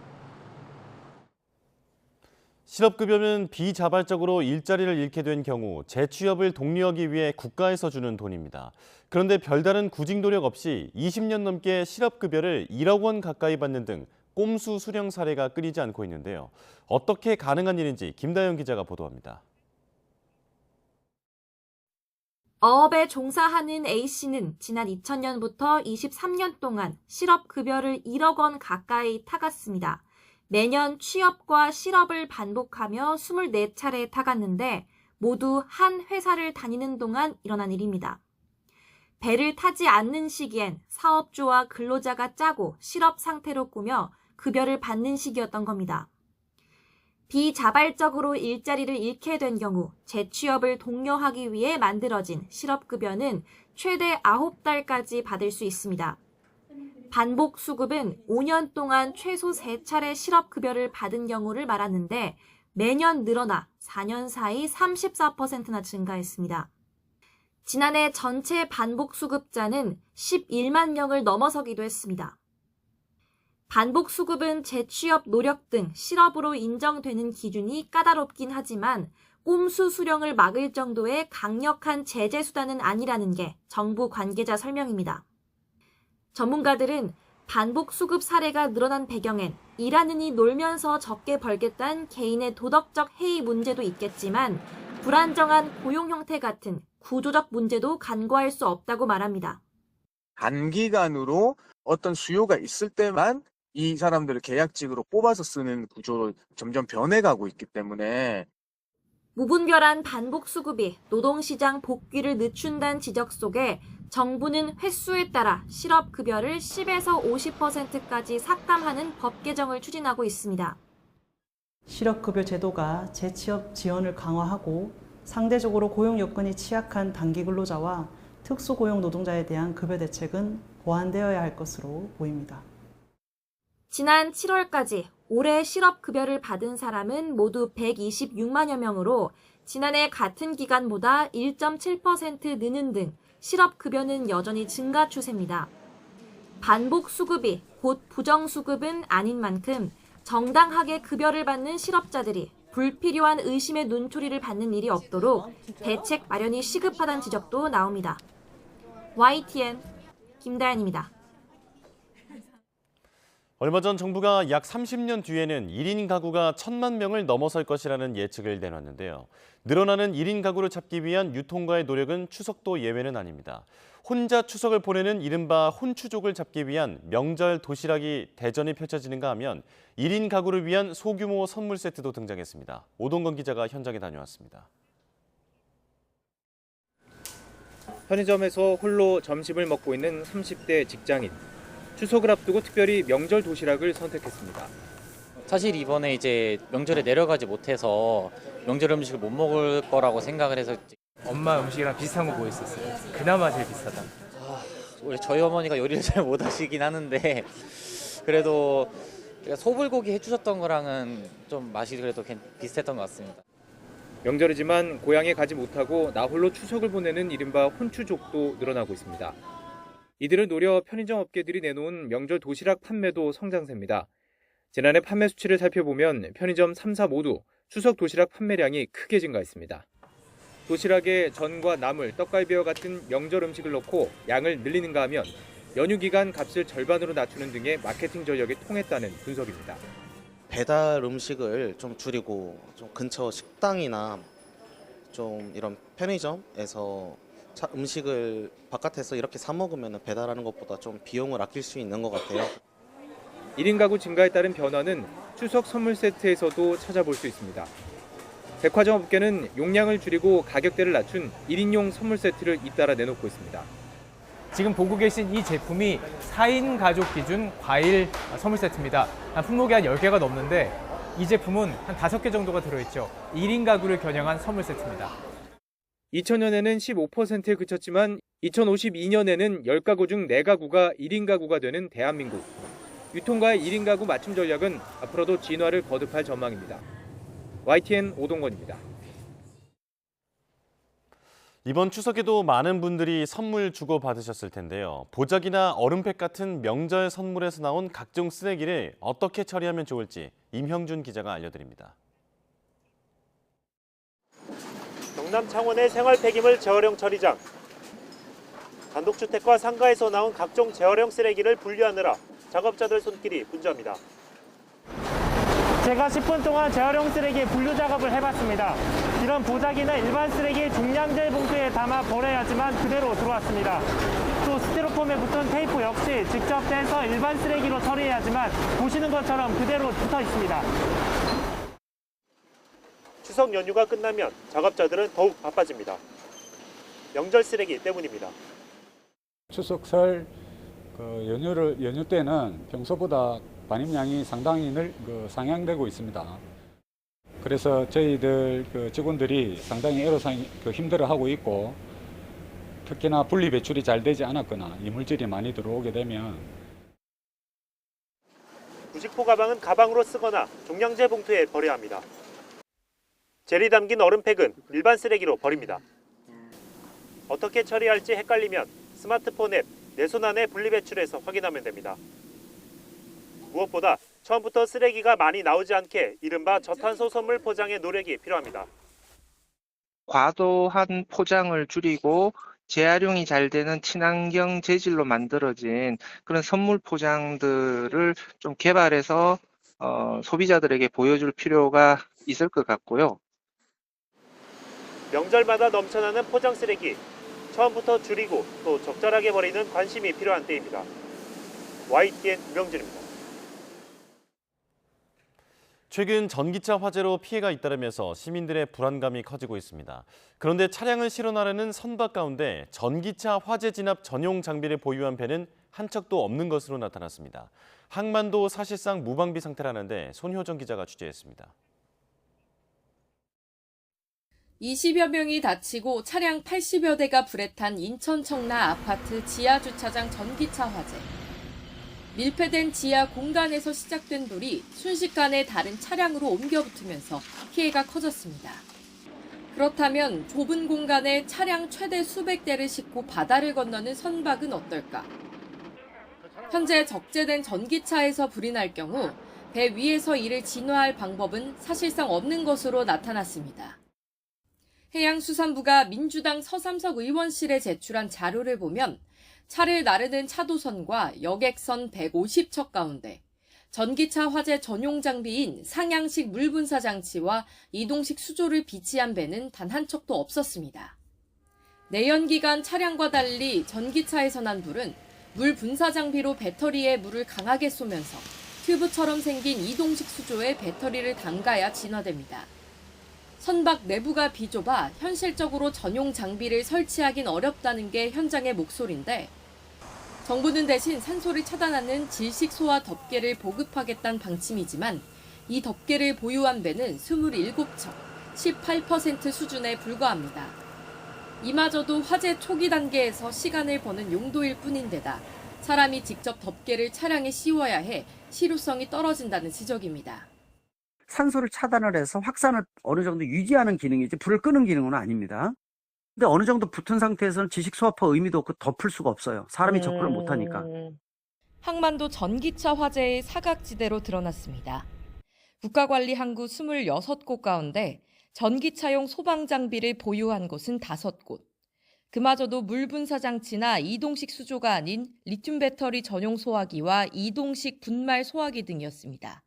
실업급여는 비자발적으로 일자리를 잃게 된 경우 재취업을 독려하기 위해 국가에서 주는 돈입니다. 그런데 별다른 구직 노력 없이 20년 넘게 실업급여를 1억 원 가까이 받는 등 꼼수 수령 사례가 끊이지 않고 있는데요. 어떻게 가능한 일인지 김다영 기자가 보도합니다. 어업에 종사하는 A씨는 지난 2000년부터 23년 동안 실업급여를 1억 원 가까이 타갔습니다. 매년 취업과 실업을 반복하며 24차례 타갔는데 모두 한 회사를 다니는 동안 일어난 일입니다. 배를 타지 않는 시기엔 사업주와 근로자가 짜고 실업 상태로 꾸며 급여를 받는 시기였던 겁니다. 비자발적으로 일자리를 잃게 된 경우 재취업을 독려하기 위해 만들어진 실업급여는 최대 9달까지 받을 수 있습니다. 반복 수급은 5년 동안 최소 3차례 실업급여를 받은 경우를 말하는데 매년 늘어나 4년 사이 34%나 증가했습니다. 지난해 전체 반복수급자는 11만 명을 넘어서기도 했습니다. 반복수급은 재취업 노력 등 실업으로 인정되는 기준이 까다롭긴 하지만 꼼수 수령을 막을 정도의 강력한 제재 수단은 아니라는 게 정부 관계자 설명입니다. 전문가들은 반복수급 사례가 늘어난 배경엔 일하느니 놀면서 적게 벌겠다는 개인의 도덕적 해이 문제도 있겠지만 불안정한 고용 형태 같은 구조적 문제도 간과할 수 없다고 말합니다. 단기간으로 어떤 수요가 있을 때만 이 사람들을 계약직으로 뽑아서 쓰는 구조로 점점 변해가고 있기 때문에 무분별한 반복수급이 노동시장 복귀를 늦춘다는 지적 속에 정부는 횟수에 따라 실업급여를 10에서 50%까지 삭감하는 법 개정을 추진하고 있습니다. 실업급여 제도가 재취업 지원을 강화하고 상대적으로 고용 여건이 취약한 단기 근로자와 특수고용 노동자에 대한 급여 대책은 보완되어야 할 것으로 보입니다. 지난 7월까지 올해 실업급여를 받은 사람은 모두 126만여 명으로 지난해 같은 기간보다 1.7% 느는 등 실업급여는 여전히 증가 추세입니다. 반복수급이 곧 부정수급은 아닌 만큼 정당하게 급여를 받는 실업자들이 불필요한 의심의 눈초리를 받는 일이 없도록 대책 마련이 시급하다는 지적도 나옵니다. YTN 김다연입니다. 얼마 전 정부가 약 30년 뒤에는 1인 가구가 1,000만 명을 넘어설 것이라는 예측을 내놨는데요. 늘어나는 1인 가구를 잡기 위한 유통가의 노력은 추석도 예외는 아닙니다. 혼자 추석을 보내는 이른바 혼추족을 잡기 위한 명절 도시락이 대전이 펼쳐지는가 하면 1인 가구를 위한 소규모 선물 세트도 등장했습니다. 오동건 기자가 현장에 다녀왔습니다. 편의점에서 홀로 점심을 먹고 있는 30대 직장인. 추석을 앞두고 특별히 명절 도시락을 선택했습니다. 사실 이번에 이제 명절에 내려가지 못해서 명절 음식을 못 먹을 거라고 생각을 해서 엄마 음식이랑 비슷한 거 뭐 있었어요? 그나마 제일 비싸다. 원래 저희 어머니가 요리를 잘 못하시긴 하는데 그래도 소불고기 해주셨던 거랑은 좀 맛이 그래도 비슷했던 것 같습니다. 명절이지만 고향에 가지 못하고 나 홀로 추석을 보내는 이른바 혼추족도 늘어나고 있습니다. 이들을 노려 편의점 업계들이 내놓은 명절 도시락 판매도 성장세입니다. 지난해 판매 수치를 살펴보면 편의점 3사 모두 추석 도시락 판매량이 크게 증가했습니다. 도시락에 전과 나물, 떡갈비와 같은 명절 음식을 넣고 양을 늘리는가 하면 연휴 기간 값을 절반으로 낮추는 등의 마케팅 전략이 통했다는 분석입니다. 배달 음식을 좀 줄이고 좀 근처 식당이나 좀 이런 편의점에서 음식을 바깥에서 이렇게 사 먹으면 배달하는 것보다 좀 비용을 아낄 수 있는 것 같아요. 1인 가구 증가에 따른 변화는 추석 선물 세트에서도 찾아볼 수 있습니다. 백화점 업계는 용량을 줄이고 가격대를 낮춘 1인용 선물 세트를 잇따라 내놓고 있습니다. 지금 보고 계신 이 제품이 4인 가족 기준 과일 선물 세트입니다. 품목이 한 10개가 넘는데 이 제품은 한 5개 정도가 들어있죠. 1인 가구를 겨냥한 선물 세트입니다. 2000년에는 15%에 그쳤지만 2052년에는 10가구 중 4가구가 1인 가구가 되는 대한민국. 유통가의 1인 가구 맞춤 전략은 앞으로도 진화를 거듭할 전망입니다. YTN 오동건입니다. 이번 추석에도 많은 분들이 선물 주고받으셨을 텐데요. 보자기나 얼음팩 같은 명절 선물에서 나온 각종 쓰레기를 어떻게 처리하면 좋을지 임형준 기자가 알려드립니다. 경남 창원의 생활 폐기물 재활용 처리장. 단독주택과 상가에서 나온 각종 재활용 쓰레기를 분리하느라 작업자들 손길이 분주합니다. 제가 10분 동안 재활용 쓰레기 분류 작업을 해봤습니다. 이런 보자기는 일반 쓰레기 종량제 봉투에 담아 버려야지만 그대로 들어왔습니다. 또 스티로폼에 붙은 테이프 역시 직접 떼서 일반 쓰레기로 처리해야지만 보시는 것처럼 그대로 붙어 있습니다. 추석 연휴가 끝나면 작업자들은 더욱 바빠집니다. 명절 쓰레기 때문입니다. 추석 설 연휴 때는 평소보다 반입량이 상당히 상향되고 있습니다. 그래서 저희들 직원들이 상당히 애로사항 힘들어하고 있고 특히나 분리 배출이 잘 되지 않았거나 이물질이 많이 들어오게 되면 부직포 가방은 가방으로 쓰거나 종량제 봉투에 버려야 합니다. 젤이 담긴 얼음팩은 일반 쓰레기로 버립니다. 어떻게 처리할지 헷갈리면 스마트폰 앱 내 손 안에 분리배출해서 확인하면 됩니다. 무엇보다 처음부터 쓰레기가 많이 나오지 않게 이른바 저탄소 선물 포장의 노력이 필요합니다. 과도한 포장을 줄이고 재활용이 잘 되는 친환경 재질로 만들어진 그런 선물 포장들을 좀 개발해서 소비자들에게 보여줄 필요가 있을 것 같고요. 명절마다 넘쳐나는 포장 쓰레기, 처음부터 줄이고 또 적절하게 버리는 관심이 필요한 때입니다. YTN 유명준입니다. 최근 전기차 화재로 피해가 잇따르면서 시민들의 불안감이 커지고 있습니다. 그런데 차량을 실어나르는 선박 가운데 전기차 화재 진압 전용 장비를 보유한 배는 한 척도 없는 것으로 나타났습니다. 항만도 사실상 무방비 상태라는데 손효정 기자가 취재했습니다. 20여 명이 다치고 차량 80여 대가 불에 탄 인천 청라 아파트 지하 주차장 전기차 화재. 밀폐된 지하 공간에서 시작된 불이 순식간에 다른 차량으로 옮겨 붙으면서 피해가 커졌습니다. 그렇다면 좁은 공간에 차량 최대 수백 대를 싣고 바다를 건너는 선박은 어떨까? 현재 적재된 전기차에서 불이 날 경우 배 위에서 이를 진화할 방법은 사실상 없는 것으로 나타났습니다. 해양수산부가 민주당 서삼석 의원실에 제출한 자료를 보면 차를 나르는 차도선과 여객선 150척 가운데 전기차 화재 전용 장비인 상향식 물분사 장치와 이동식 수조를 비치한 배는 단 한 척도 없었습니다. 내연기관 차량과 달리 전기차에서 난 불은 물 분사 장비로 배터리에 물을 강하게 쏘면서 튜브처럼 생긴 이동식 수조에 배터리를 담가야 진화됩니다. 선박 내부가 비좁아 현실적으로 전용 장비를 설치하긴 어렵다는 게 현장의 목소리인데 정부는 대신 산소를 차단하는 질식 소화 덮개를 보급하겠다는 방침이지만 이 덮개를 보유한 배는 27척, 18% 수준에 불과합니다. 이마저도 화재 초기 단계에서 시간을 버는 용도일 뿐인데다 사람이 직접 덮개를 차량에 씌워야 해 실효성이 떨어진다는 지적입니다. 산소를 차단을 해서 확산을 어느 정도 유지하는 기능이지 불을 끄는 기능은 아닙니다. 근데 어느 정도 붙은 상태에서는 지식 소화파 의미도 없고 덮을 수가 없어요. 사람이 접근을 못하니까. 항만도 전기차 화재의 사각지대로 드러났습니다. 국가관리항구 26곳 가운데 전기차용 소방장비를 보유한 곳은 5곳. 그마저도 물분사 장치나 이동식 수조가 아닌 리튬 배터리 전용 소화기와 이동식 분말 소화기 등이었습니다.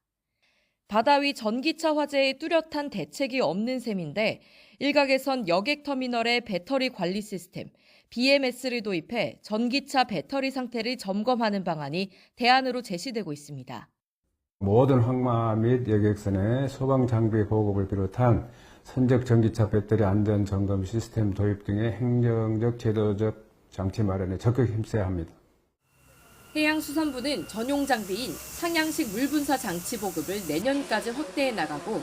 바다 위 전기차 화재에 뚜렷한 대책이 없는 셈인데 일각에선 여객터미널에 배터리 관리 시스템, BMS를 도입해 전기차 배터리 상태를 점검하는 방안이 대안으로 제시되고 있습니다. 모든 항만 및 여객선의 소방장비 보급을 비롯한 선적 전기차 배터리 안전 점검 시스템 도입 등의 행정적, 제도적 장치 마련에 적극 힘써야 합니다. 해양수산부는 전용 장비인 상향식 물분사 장치 보급을 내년까지 확대해 나가고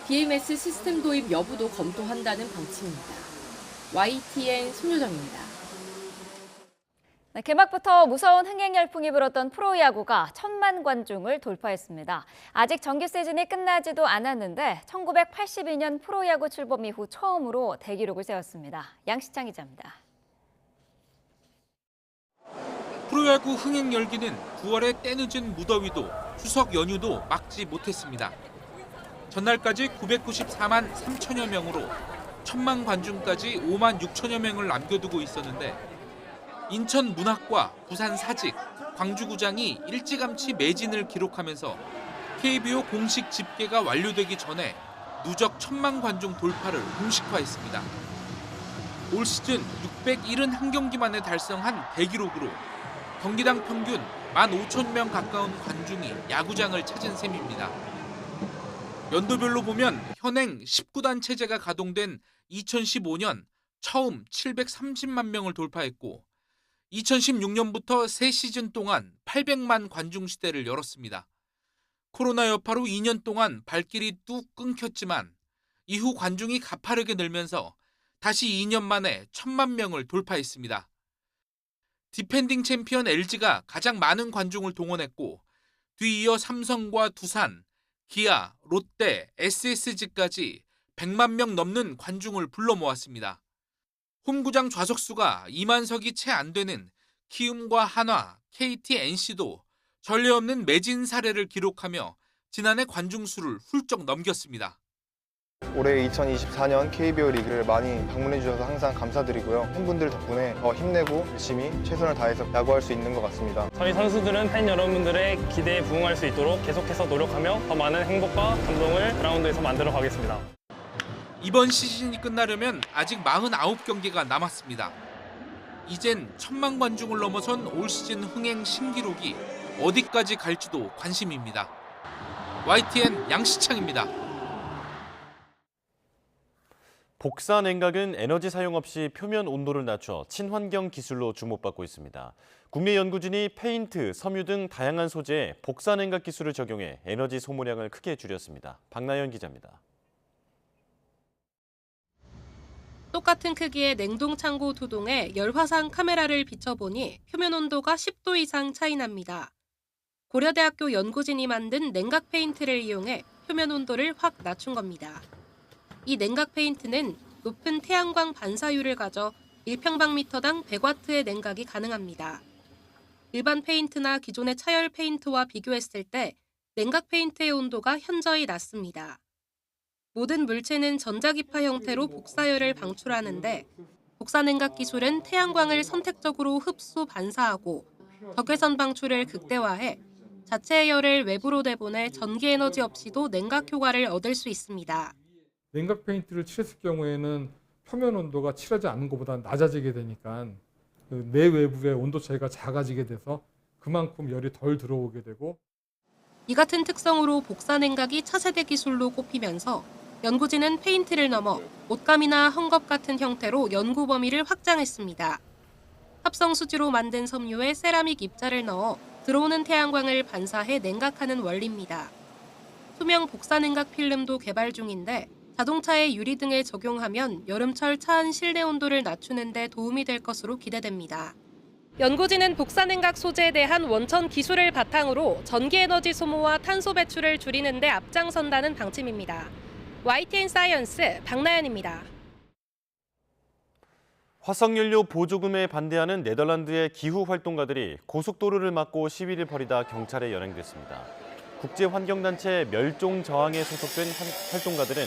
BMS 시스템 도입 여부도 검토한다는 방침입니다. YTN 손효정입니다. 네, 개막부터 무서운 흥행 열풍이 불었던 프로야구가 1000만 관중을 돌파했습니다. 아직 정규 시즌이 끝나지도 않았는데 1982년 프로야구 출범 이후 처음으로 대기록을 세웠습니다. 양시창 기자입니다. 프로야구 흥행 열기는 9월의 때늦은 무더위도 추석 연휴도 막지 못했습니다. 전날까지 994만 3천여 명으로 1000만 관중까지 5만 6천여 명을 남겨두고 있었는데 인천 문학과 부산 사직, 광주구장이 일찌감치 매진을 기록하면서 KBO 공식 집계가 완료되기 전에 누적 1000만 관중 돌파를 공식화했습니다. 올 시즌 671경기 달성한 대기록으로 경기당 평균 15,000명 가까운 관중이 야구장을 찾은 셈입니다. 연도별로 보면 현행 19단 체제가 가동된 2015년 처음 730만 명을 돌파했고 2016년부터 3시즌 동안 800만 관중 시대를 열었습니다. 코로나 여파로 2년 동안 발길이 뚝 끊겼지만 이후 관중이 가파르게 늘면서 다시 2년 만에 1000만 명을 돌파했습니다. 디펜딩 챔피언 LG가 가장 많은 관중을 동원했고 뒤이어 삼성과 두산, 기아, 롯데, SSG까지 100만 명 넘는 관중을 불러 모았습니다. 홈구장 좌석수가 2만 석이 채 안 되는 키움과 한화, KT, NC도 전례 없는 매진 사례를 기록하며 지난해 관중 수를 훌쩍 넘겼습니다. 올해 2024년 KBO 리그를 많이 방문해 주셔서 항상 감사드리고요. 팬분들 덕분에 더 힘내고 열심히 최선을 다해서 야구할 수 있는 것 같습니다. 저희 선수들은 팬 여러분들의 기대에 부응할 수 있도록 계속해서 노력하며 더 많은 행복과 감동을 그라운드에서 만들어 가겠습니다. 이번 시즌이 끝나려면 아직 49경기가 남았습니다. 이젠 1000만 관중을 넘어선 올 시즌 흥행 신기록이 어디까지 갈지도 관심입니다. YTN 양시창입니다. 복사 냉각은 에너지 사용 없이 표면 온도를 낮춰 친환경 기술로 주목받고 있습니다. 국내 연구진이 페인트, 섬유 등 다양한 소재에 복사 냉각 기술을 적용해 에너지 소모량을 크게 줄였습니다. 박나연 기자입니다. 똑같은 크기의 냉동 창고 두 동에 열화상 카메라를 비춰보니 표면 온도가 10도 이상 차이 납니다. 고려대학교 연구진이 만든 냉각 페인트를 이용해 표면 온도를 확 낮춘 겁니다. 이 냉각 페인트는 높은 태양광 반사율을 가져 1평방미터당 100W의 냉각이 가능합니다. 일반 페인트나 기존의 차열 페인트와 비교했을 때 냉각 페인트의 온도가 현저히 낮습니다. 모든 물체는 전자기파 형태로 복사열을 방출하는데 복사냉각 기술은 태양광을 선택적으로 흡수 반사하고 적외선 방출을 극대화해 자체의 열을 외부로 내보내 전기 에너지 없이도 냉각 효과를 얻을 수 있습니다. 냉각 페인트를 칠했을 경우에는 표면 온도가 칠하지 않는 것보다 낮아지게 되니까 내 외부의 온도 차이가 작아지게 돼서 그만큼 열이 덜 들어오게 되고 이 같은 특성으로 복사냉각이 차세대 기술로 꼽히면서 연구진은 페인트를 넘어 옷감이나 헝겊 같은 형태로 연구 범위를 확장했습니다. 합성 수지로 만든 섬유에 세라믹 입자를 넣어 들어오는 태양광을 반사해 냉각하는 원리입니다. 투명 복사냉각 필름도 개발 중인데 자동차의 유리 등에 적용하면 여름철 차 안 실내 온도를 낮추는 데 도움이 될 것으로 기대됩니다. 연구진은 복사냉각 소재에 대한 원천 기술을 바탕으로 전기 에너지 소모와 탄소 배출을 줄이는 데 앞장선다는 방침입니다. YTN 사이언스 박나연입니다. 화석연료 보조금에 반대하는 네덜란드의 기후 활동가들이 고속도로를 막고 시위를 벌이다 경찰에 연행됐습니다. 국제환경단체 멸종저항에 소속된 활동가들은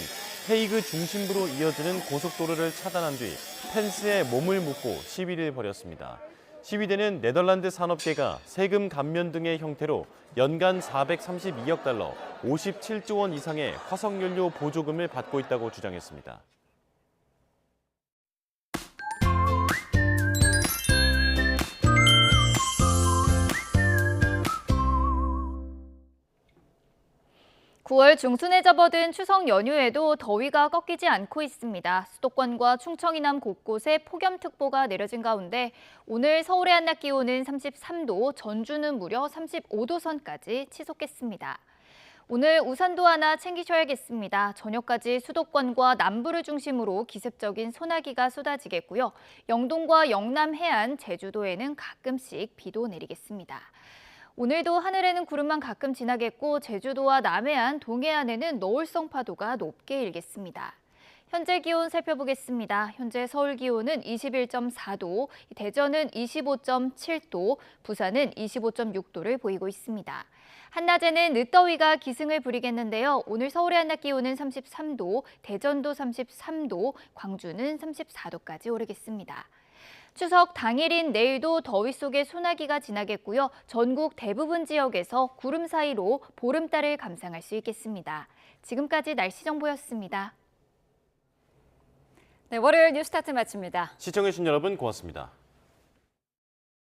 헤이그 중심부로 이어지는 고속도로를 차단한 뒤 펜스에 몸을 묶고 시위를 벌였습니다. 시위대는 네덜란드 산업계가 세금 감면 등의 형태로 연간 432억 달러, 57조 원 이상의 화석연료 보조금을 받고 있다고 주장했습니다. (9월) 중순에 접어든 추석 연휴에도 더위가 꺾이지 않고 있습니다. 수도권과 충청 이남 곳곳에 폭염특보가 내려진 가운데 오늘 서울의 한낮 기온은 33도, 전주는 무려 35도 선까지 치솟겠습니다. 오늘 우산도 하나 챙기셔야겠습니다. 저녁까지 수도권과 남부를 중심으로 기습적인 소나기가 쏟아지겠고요. 영동과 영남 해안, 제주도에는 가끔씩 비도 내리겠습니다. 오늘도 하늘에는 구름만 가끔 지나겠고 제주도와 남해안, 동해안에는 너울성 파도가 높게 일겠습니다. 현재 기온 살펴보겠습니다. 현재 서울 기온은 21.4도, 대전은 25.7도, 부산은 25.6도를 보이고 있습니다. 한낮에는 늦더위가 기승을 부리겠는데요. 오늘 서울의 한낮 기온은 33도, 대전도 33도, 광주는 34도까지 오르겠습니다. 추석 당일인 내일도 더위 속에 소나기가 지나겠고요. 전국 대부분 지역에서 구름 사이로 보름달을 감상할 수 있겠습니다. 지금까지 날씨 정보였습니다. 네, 월요일 뉴스타트 마칩니다. 시청해주신 여러분 고맙습니다.